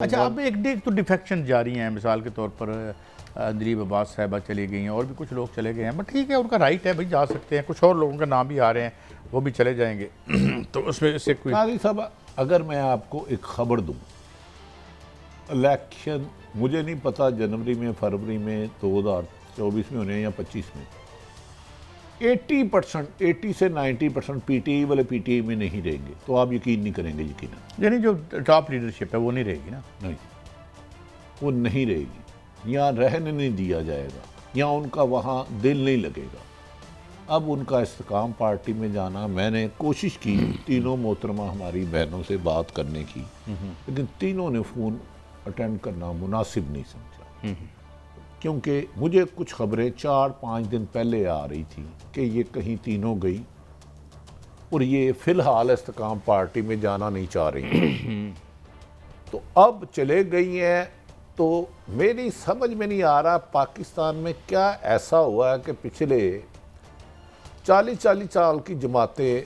अच्छा, अब एक तो डिफेक्शन जारी हैं। मिसाल के तौर पर दिलीप अब्बास साहिबा चली गई हैं और भी कुछ लोग चले गए हैं, बट ठीक है, उनका राइट है भाई, जा सकते हैं। कुछ और लोगों का नाम भी आ रहे हैं, वो भी चले जाएंगे तो उसमें इससे कोई काजी साहब, अगर मैं आपको एक खबर दूं, इलेक्शन मुझे नहीं पता जनवरी में, फरवरी में 2024 में होने हैं या 25 में, 80 से 90% पीटीआई वाले पीटीआई में नहीं रहेंगे, तो आप यकीन नहीं करेंगे। यकीन यानी जो टॉप लीडरशिप है वो नहीं रहेगी ना? नहीं, वो नहीं रहेगी, या रहने नहीं दिया जाएगा, या उनका वहाँ दिल नहीं लगेगा। अब उनका इस्तेकाम पार्टी में जाना, मैंने कोशिश की तीनों मोहतरमा हमारी बहनों से बात करने की, लेकिन तीनों ने फ़ोन अटेंड करना मुनासिब नहीं समझा, क्योंकि मुझे कुछ खबरें 4-5 दिन पहले आ रही थी कि ये कहीं तीनों गई और ये फ़िलहाल इस्तेकाम पार्टी में जाना नहीं चाह रही तो अब चले गई हैं। तो मेरी समझ में नहीं आ रहा पाकिस्तान में क्या ऐसा हुआ है कि पिछले 40 साल की जमातें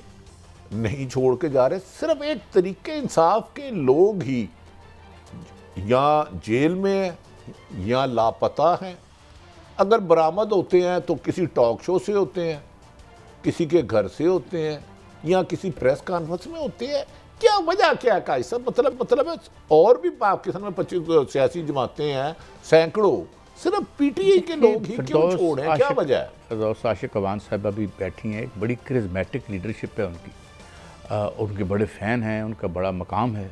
नहीं छोड़ के जा रहे, सिर्फ एक तरीके इंसाफ के लोग ही या जेल में या लापता हैं। अगर बरामद होते हैं तो किसी टॉक शो से होते हैं, किसी के घर से होते हैं, या किसी प्रेस कॉन्फ्रेंस में होते हैं। क्या वजह क्या है काजी साहब? मतलब है और भी पाकिस्तान में 25 सियासी जमातें हैं, सैकड़ों, सिर्फ पीटीआई के लोग ही क्यों छोड़े? क्या वजह है? फिरदौस आशिक अवान साहब अभी बैठी हैं, एक बड़ी करिस्मेटिक लीडरशिप है उनकी, उनके बड़े फ़ैन हैं, उनका बड़ा मकाम है,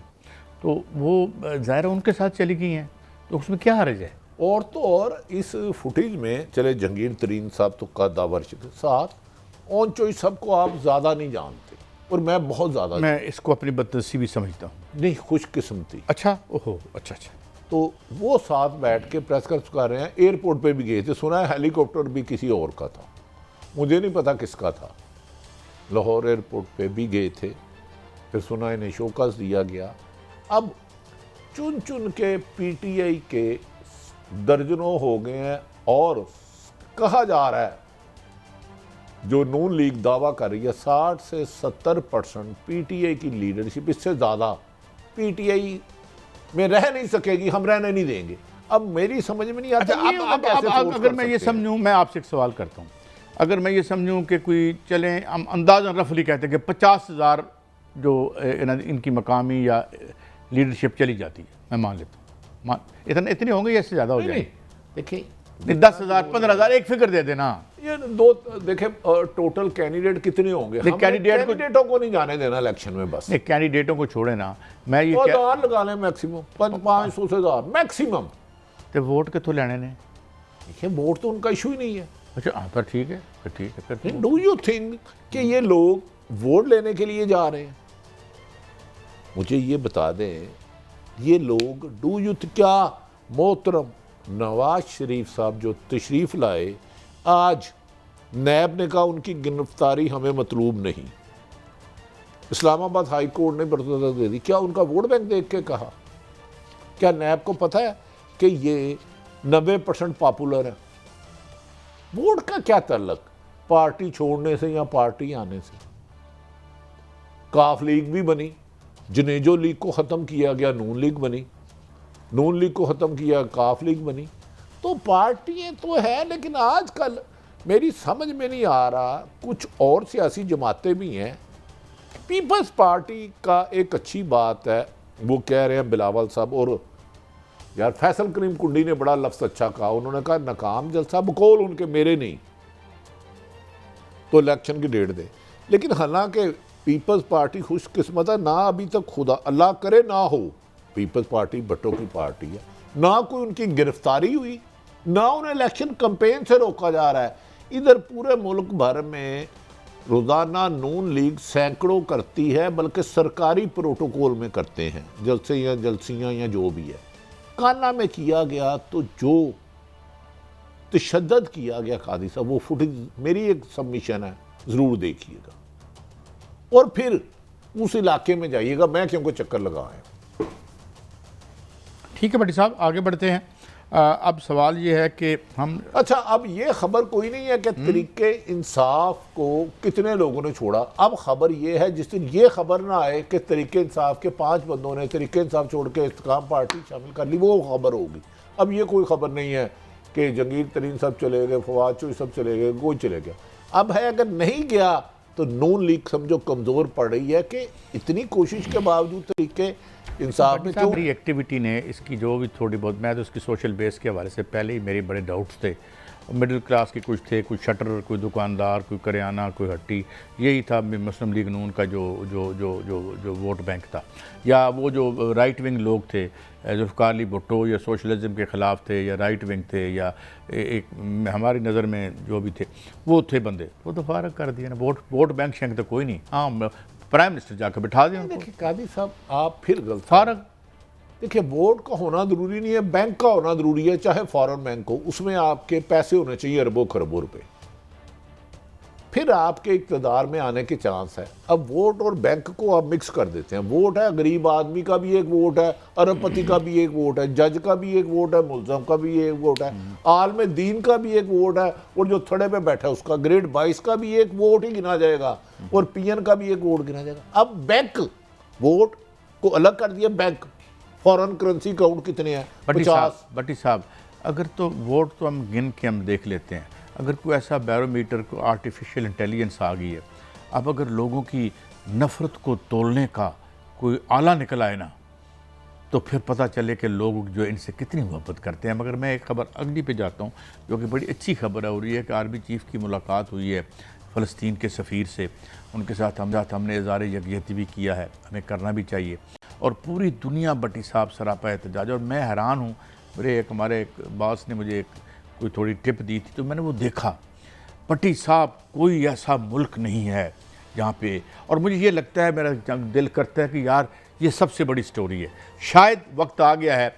तो वो ज़ाहिर उनके साथ चली गई हैं, तो उसमें क्या हर्ज है? और तो और इस फुटेज में चले जहांगीर तरीन साहब तो का दावर के साथ ऑन चोई सबको आप ज़्यादा नहीं जानते, और मैं बहुत ज़्यादा, मैं इसको अपनी बदनसीबी समझता हूँ। नहीं, खुशकिस्मती। अच्छा, ओहो, अच्छा। तो वो साथ बैठ के प्रेस कर चुका रहे हैं। एयरपोर्ट पे भी गए थे, सुना है हेलीकॉप्टर भी किसी और का था, मुझे नहीं पता किसका था। लाहौर एयरपोर्ट पे भी गए थे, फिर सुना इन्हें शोकस दिया गया। अब चुन चुन के पीटीआई के दर्जनों हो गए हैं, और कहा जा रहा है, जो नून लीग दावा कर रही है, 60 से 70% पीटीआई की लीडरशिप, इससे ज़्यादा पीटीआई में रह नहीं सकेगी, हम रहने नहीं देंगे। अब मेरी समझ में नहीं आता। अब अगर मैं ये समझूं, मैं आपसे एक सवाल करता हूं, अगर मैं ये समझूं कि कोई चलें, हम अंदाज़न रफली कहते हैं कि 50,000 जो इनकी मकामी या लीडरशिप चली जाती है, मैं मान लेता हूँ, इतने होंगे या इससे ज़्यादा हो जाए? देखिए, 10,000, 15,000, एक फिगर दे देना। ये दो देखे टोटल कैंडिडेट कितने होंगे? कैंडिडेटों को नहीं जाने देना इलेक्शन में, बस कैंडिडेटों को छोड़े ना, मैं ये हजार लगा लें मैक्सिमम 500 से 1000 मैक्सिमम। तो वोट कितों लेने ने? देखिए, वोट तो उनका इशू ही नहीं है। अच्छा, हाँ, पर ठीक है, फिर डू यू थिंक कि ये लोग वोट लेने के लिए जा रहे हैं? मुझे ये बता दें, ये लोग डू यू क्या मोहतरम नवाज शरीफ साहब जो तशरीफ़ लाए, आज नैब ने कहा उनकी गिरफ्तारी हमें मतलूब नहीं, इस्लामाबाद हाई कोर्ट ने बरतरा दे दी। क्या उनका वोट बैंक देख के कहा? क्या नैब को पता है कि ये 90% पॉपुलर है? वोट का क्या ताल्लुक पार्टी छोड़ने से या पार्टी आने से? काफ लीग भी बनी, जनेजो लीग को ख़त्म किया गया, नून लीग बनी, नून लीग को ख़त्म किया, काफ लीग बनी। तो पार्टियाँ तो है, लेकिन आजकल मेरी समझ में नहीं आ रहा, कुछ और सियासी जमातें भी हैं। पीपल्स पार्टी का एक अच्छी बात है, वो कह रहे हैं बिलावल साहब, और यार फैसल करीम कुंडी ने बड़ा लफ्ज़ अच्छा कहा, उन्होंने कहा नाकाम जलसा बकौल उनके मेरे नहीं, तो इलेक्शन की डेट दे। लेकिन हालांकि पीपल्स पार्टी खुशकिस्मत है, ना अभी तक खुदा अल्लाह करे ना हो, पीपल्स पार्टी भट्टो की पार्टी है, ना कोई उनकी गिरफ्तारी हुई, ना उन्हें इलेक्शन कैंपेन से रोका जा रहा है। इधर पूरे मुल्क भर में रोज़ाना नून लीग सैकड़ों करती है, बल्कि सरकारी प्रोटोकॉल में करते हैं, जलसे या जलसियाँ या जो भी है। काना में किया गया तो जो तशद्दुद किया गया कादी साहब, वो फुटेज मेरी एक सबमिशन है, ज़रूर देखिएगा, और फिर उस इलाके में जाइएगा। मैं क्योंकि चक्कर लगाया। ठीक है भट्टी साहब, आगे बढ़ते हैं। अब सवाल ये है कि हम अच्छा, अब ये खबर कोई नहीं है कि तरीके इंसाफ को कितने लोगों ने छोड़ा। अब खबर ये है, जिस दिन ये खबर ना आए कि तरीके इंसाफ के 5 बंदों ने तरीके इंसाफ छोड़ के इस्तेकाम पार्टी शामिल कर ली, वो खबर होगी। अब ये कोई खबर नहीं है कि जंगीर तरीन सब चले गए, फवाद चौधरी सब चले गए, कोई चले गया। अब है, अगर नहीं गया तो नून लीग समझो कमज़ोर पड़ रही है कि इतनी कोशिश के बावजूद तरीके इंसाफ में क्यों। मेरी एक्टिविटी ने इसकी जो भी थोड़ी बहुत, मैं तो उसकी सोशल बेस के हवाले से पहले ही मेरे बड़े डाउट्स थे। मिडिल क्लास के कुछ थे, कोई शटर, कोई दुकानदार, कोई करियाना, कोई हट्टी, यही था मुस्लिम लीग नून का जो जो जो जो जो वोट बैंक था। या वो जो राइट विंग लोग थे, जुल्फ़िकार अली भुट्टो, या सोशलिज्म के ख़िलाफ़ थे, या राइट विंग थे, या एक हमारी नज़र में जो भी थे वो थे बंदे, वो तो फारग कर दिया ना। वोट बैंक शेंक तो कोई नहीं। हाँ, प्राइम मिनिस्टर जाकर बिठा दिया उनको। देखिए कादी साहब, आप फिर गलत फारग। देखिए, वोट का होना ज़रूरी नहीं है, बैंक का होना ज़रूरी है, चाहे फॉरेन बैंक हो। उसमें आपके पैसे होने चाहिए अरबों खरबों रुपए, फिर आपके इक़्तिदार में आने के चांस है। अब वोट और बैंक को आप मिक्स कर देते हैं। वोट है, गरीब आदमी का भी एक वोट है, अरबपति का भी एक वोट है, जज का भी एक वोट है, मुल्ज़म का भी एक वोट है, आलम दीन का भी एक वोट है, और जो थड़े पे बैठा है उसका ग्रेड 22 का भी एक वोट ही गिना जाएगा, और पीएन का भी एक वोट गिना जाएगा। अब बैंक वोट को अलग कर दिया। बैंक फॉरेन करेंसी काउंट कितने हैं? 50। भट्टी साहब, अगर तो वोट तो हम गिन के हम देख लेते हैं। अगर कोई ऐसा बैरोमीटर को आर्टिफिशियल इंटेलिजेंस आ गई है, अब अगर लोगों की नफ़रत को तोलने का कोई आला निकल आए ना, तो फिर पता चले कि लोग जो इनसे कितनी मोहब्बत करते हैं। मगर मैं एक खबर अगली पे जाता हूँ जो कि बड़ी अच्छी खबर है, और ये कि आर्मी चीफ़ की मुलाकात हुई है फ़लस्तीन के सफ़ीर से। उनके साथ हमने इज़हार यकजहती भी किया है, हमें करना भी चाहिए। और पूरी दुनिया भट्टी साहब सरापा एहतजाज। और मैं हैरान हूँ, हमारे एक बॉस ने मुझे कोई थोड़ी टिप दी थी, तो मैंने वो देखा। भट्टी साहब, कोई ऐसा मुल्क नहीं है जहाँ पे, और मुझे ये लगता है, मेरा दिल करता है कि यार ये सबसे बड़ी स्टोरी है। शायद वक्त आ गया है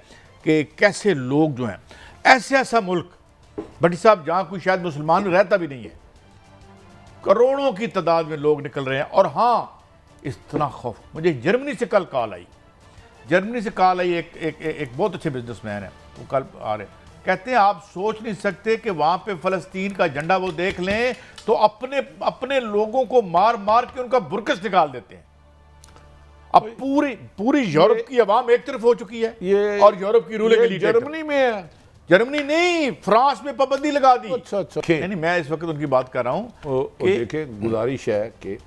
कि कैसे लोग जो हैं, ऐसा मुल्क भट्टी साहब जहाँ कोई शायद मुसलमान रहता भी नहीं है, करोड़ों की तादाद में लोग निकल रहे हैं। और हाँ, इतना खौफ, मुझे जर्मनी से कल कॉल आई। एक बहुत अच्छे बिजनेसमैन है, वो कल आ रहे, कहते हैं आप सोच नहीं सकते कि वहां पे फ़लस्तीन का झंडा वो देख लें तो अपने लोगों को मार मार के उनका बुरकस निकाल देते हैं। अब पूरी यूरोप की अवाम एक तरफ हो चुकी है, और यूरोप की रूलिंग एलीट जर्मनी में है। जर्मनी नहीं, फ्रांस में पाबंदी लगा दी। अच्छा। नहीं, मैं इस वक्त उनकी बात कर रहा हूँ। देखें, गुजारिश है कि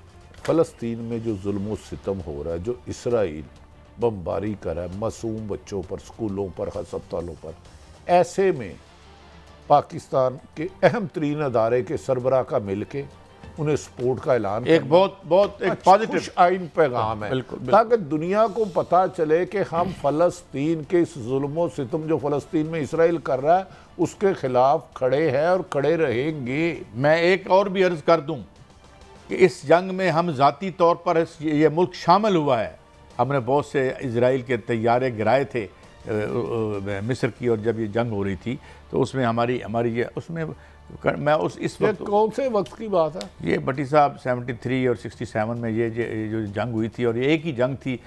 फ़लस्तीन में जो जुल्म सितम हो रहा है, जो इसराइल बमबारी कर रहा है मासूम बच्चों पर, स्कूलों पर, अस्पतालों पर, ऐसे में पाकिस्तान के अहम तरीन अदारे के सरबराह का मिल के उन्हें सपोर्ट का ऐलान एक बहुत एक पॉजिटिव आइन पैगाम है, ताकि दुनिया को पता चले कि हम फ़लस्तीन के इस जुल्म सितम जो फ़लस्तीन में इसराइल कर रहा है उसके खिलाफ खड़े हैं और खड़े रहेंगे। मैं एक और भी अर्ज़ कर दूं कि इस जंग में हम ज़ाती तौर पर ये मुल्क शामिल हुआ है। हमने बहुत से इजराइल के तैयारे गिराए थे मिस्र की, और जब ये जंग हो रही थी तो उसमें हमारी ये उसमें मैं इस वक्त कौन से वक्त की बात है ये भट्टी साहब? 73 और 67 में ये जो जंग हुई थी, और ये एक ही जंग थी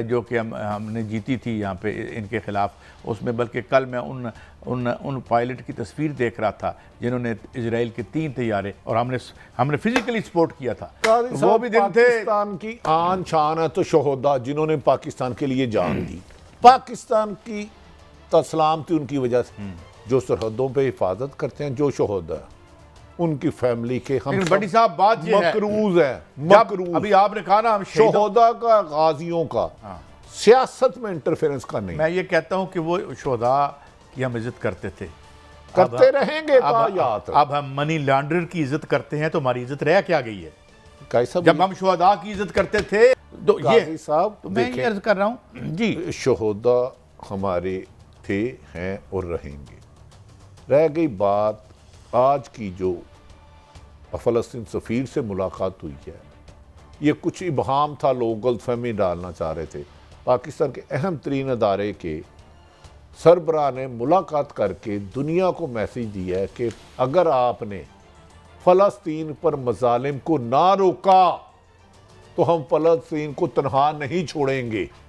जो कि हमने जीती थी यहाँ पे इनके ख़िलाफ़। उसमें बल्कि कल मैं उन पायलट की तस्वीर देख रहा था जिन्होंने इजराइल के 3 तैयारे, और हमने फिजिकली सपोर्ट किया था। वो भी दिन थे। पाकिस्तान की आन शान है तो शहोदा जिन्होंने पाकिस्तान के लिए जान दी, पाकिस्तान की सलामती उनकी वजह से, जो सरहदों पे हिफाजत करते हैं, जो शहोदा उनकी फैमिली के हम बड़ी साहब बात ये मकरूज है। मकरूज अभी आपने कहा ना, हम शहोदा का, गाजियों का, सियासत में इंटरफेरेंस का नहीं। मैं ये कहता हूं कि वो शहोदा की हम इज्जत करते थे, करते रहेंगे। अब हम मनी लॉन्ड्रर की इज्जत करते हैं, तो हमारी इज्जत रह क्या गई है? कैसा? जब हम शहोदा की इज्जत करते थे तो ये साहब, तो मैं ये अर्ज कर रहा हूं जी, शहोदा हमारे थे, हैं और रहेंगे। रह गई बात आज की जो फ़लस्तीन सफ़ीर से मुलाकात हुई है, ये कुछ इबहाम था, लोग गलतफहमी डालना चाह रहे थे। पाकिस्तान के अहम तरीन अदारे के सरबराह ने मुलाकात करके दुनिया को मैसेज दिया है कि अगर आपने फ़लस्तीन पर मज़ालिम को ना रोका तो हम फ़लस्तीन को तनहा नहीं छोड़ेंगे।